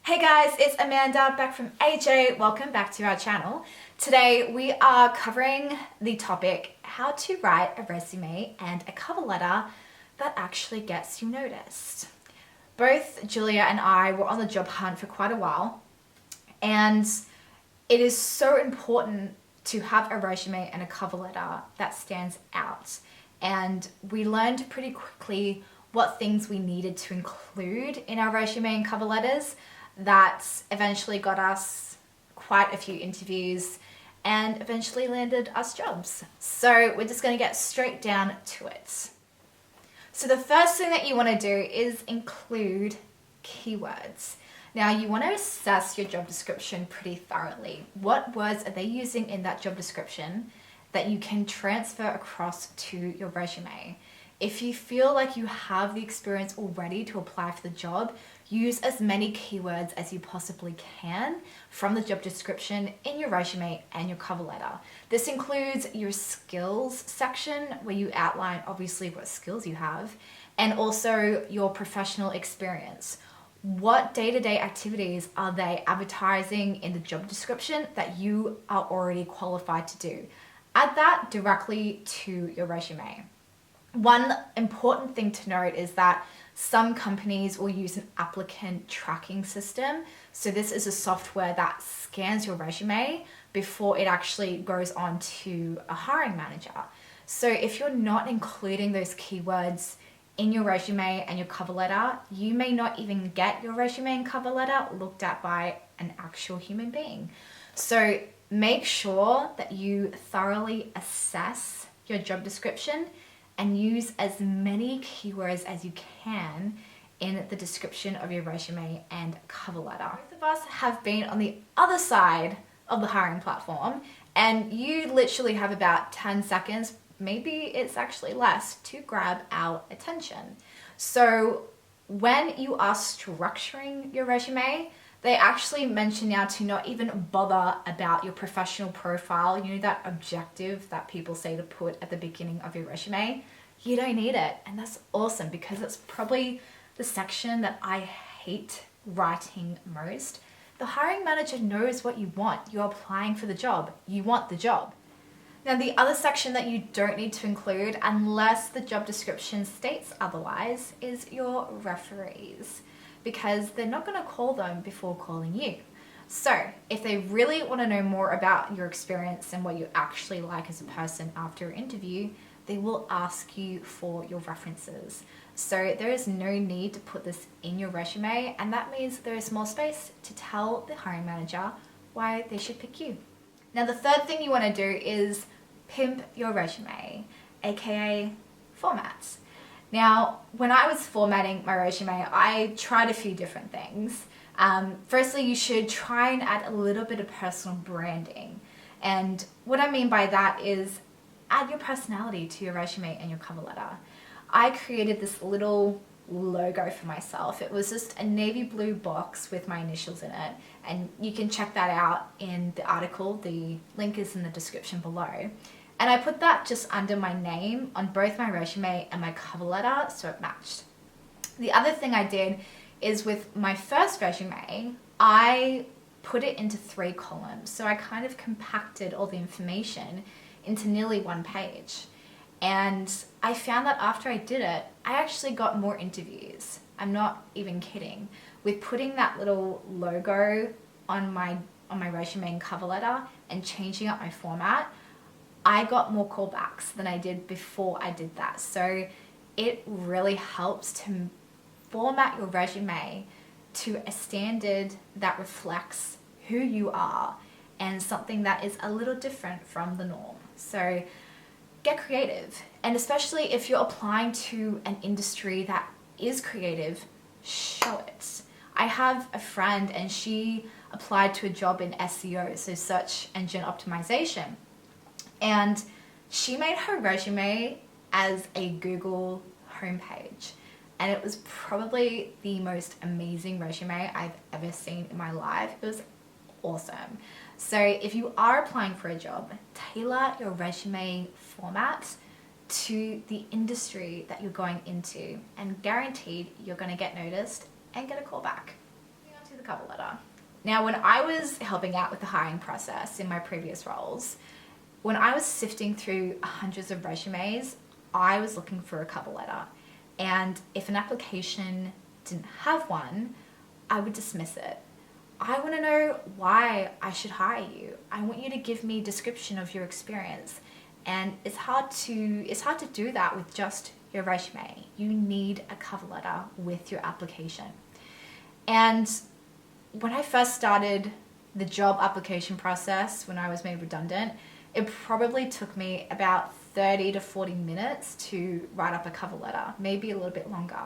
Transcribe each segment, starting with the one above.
Hey guys, it's Amanda back from AJ. Welcome back to our channel. Today we are covering the topic how to write a resume and a cover letter that actually gets you noticed. Both Julia and I were on the job hunt for quite a while, and it is so important to have a resume and a cover letter that stands out. And we learned pretty quickly what things we needed to include in our resume and cover letters. That eventually got us quite a few interviews and eventually landed us jobs. So we're just going to get straight down to it. So the first thing that you want to do is include keywords. Now you want to assess your job description pretty thoroughly. What words are they using in that job description that you can transfer across to your resume? If you feel like you have the experience already to apply for the job, use as many keywords as you possibly can from the job description in your resume and your cover letter. This includes your skills section where you outline obviously what skills you have, and also your professional experience. What day-to-day activities are they advertising in the job description that you are already qualified to do? Add that directly to your resume. One important thing to note is that some companies will use an applicant tracking system. So this is a software that scans your resume before it actually goes on to a hiring manager. So if you're not including those keywords in your resume and your cover letter, you may not even get your resume and cover letter looked at by an actual human being. So make sure that you thoroughly assess your job description and use as many keywords as you can in the description of your resume and cover letter. Both of us have been on the other side of the hiring platform, and you literally have about 10 seconds, maybe it's actually less, to grab our attention. So when you are structuring your resume, they actually mention now to not even bother about your professional profile, that objective that people say to put at the beginning of your resume. You don't need it, and that's awesome because it's probably the section that I hate writing most. The hiring manager knows what you want. You're applying for the job. You want the job. Now, the other section that you don't need to include, unless the job description states otherwise, is your referees, because they're not going to call them before calling you. So if they really want to know more about your experience and what you actually like as a person after an interview, they will ask you for your references. So there is no need to put this in your resume, and that means there is more space to tell the hiring manager why they should pick you. Now, the third thing you want to do is pimp your resume, aka formats. Now, when I was formatting my resume, I tried a few different things. Firstly, you should try and add a little bit of personal branding. And what I mean by that is add your personality to your resume and your cover letter. I created this little logo for myself. It was just a navy blue box with my initials in it. And you can check that out in the article. The link is in the description below. And I put that just under my name on both my resume and my cover letter, so it matched. The other thing I did is with my first resume, I put it into 3 columns. So I kind of compacted all the information into nearly 1 page. And I found that after I did it, I actually got more interviews. I'm not even kidding. With putting that little logo on my resume and cover letter and changing up my format, I got more callbacks than I did before I did that. So it really helps to format your resume to a standard that reflects who you are and something that is a little different from the norm. So get creative. And especially if you're applying to an industry that is creative, show it. I have a friend and she applied to a job in SEO, so search engine optimization. And she made her resume as a Google homepage. And it was probably the most amazing resume I've ever seen in my life. It was awesome. So if you are applying for a job, tailor your resume format to the industry that you're going into, and guaranteed you're going to get noticed and get a call back. cover letter. Now, when I was helping out with the hiring process in my previous roles, when I was sifting through hundreds of resumes, I was looking for a cover letter. And if an application didn't have one, I would dismiss it. I want to know why I should hire you. I want you to give me a description of your experience. And it's hard to do that with just your resume. You need a cover letter with your application. And when I first started the job application process, when I was made redundant, it probably took me about 30 to 40 minutes to write up a cover letter, maybe a little bit longer.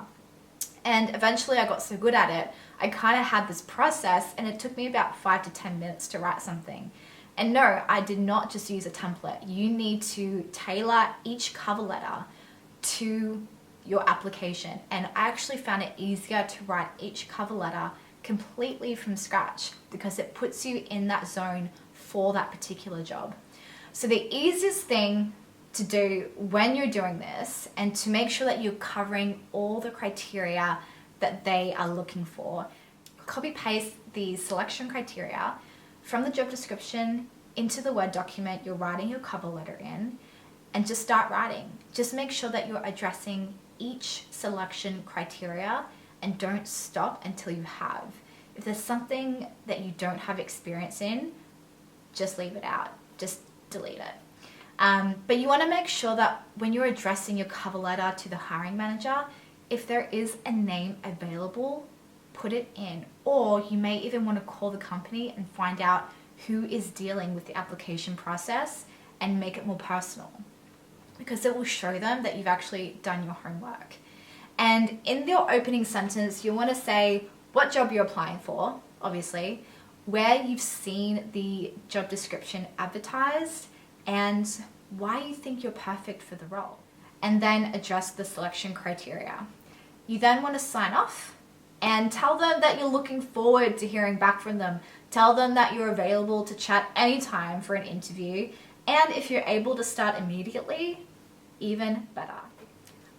And eventually I got so good at it, I kind of had this process, and it took me about 5 to 10 minutes to write something. And no, I did not just use a template. You need to tailor each cover letter to your application. And I actually found it easier to write each cover letter completely from scratch because it puts you in that zone for that particular job. So the easiest thing to do when you're doing this, and to make sure that you're covering all the criteria that they are looking for, copy paste the selection criteria from the job description into the Word document you're writing your cover letter in, and just start writing. Just make sure that you're addressing each selection criteria and don't stop until you have. If there's something that you don't have experience in, just leave it out. Just delete it. But you want to make sure that when you're addressing your cover letter to the hiring manager, if there is a name available, put it in. Or you may even want to call the company and find out who is dealing with the application process and make it more personal, because it will show them that you've actually done your homework. And in your opening sentence, you want to say what job you're applying for, obviously, where you've seen the job description advertised, and why you think you're perfect for the role. And then address the selection criteria. You then want to sign off and tell them that you're looking forward to hearing back from them. Tell them that you're available to chat anytime for an interview. And if you're able to start immediately, even better.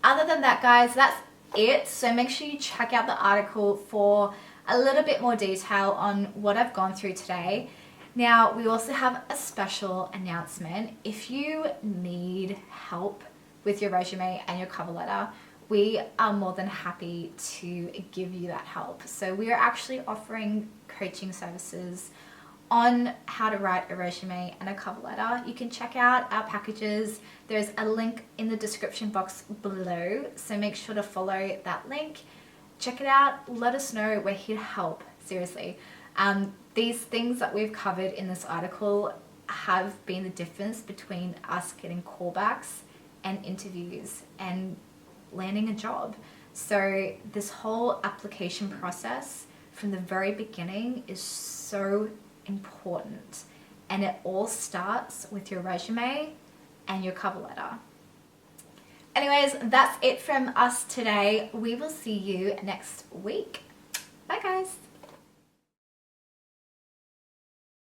Other than that, guys, that's it. So make sure you check out the article for a little bit more detail on what I've gone through today. Now, we also have a special announcement. If you need help with your resume and your cover letter, we are more than happy to give you that help. So we are actually offering coaching services on how to write a resume and a cover letter. You can check out our packages. There's a link in the description box below, so make sure to follow that link. Check it out. Let us know. We're here to help. Seriously. These things that we've covered in this article have been the difference between us getting callbacks and interviews and landing a job. So this whole application process from the very beginning is so important, and it all starts with your resume and your cover letter. Anyways, that's it from us today. We will see you next week. Bye, guys.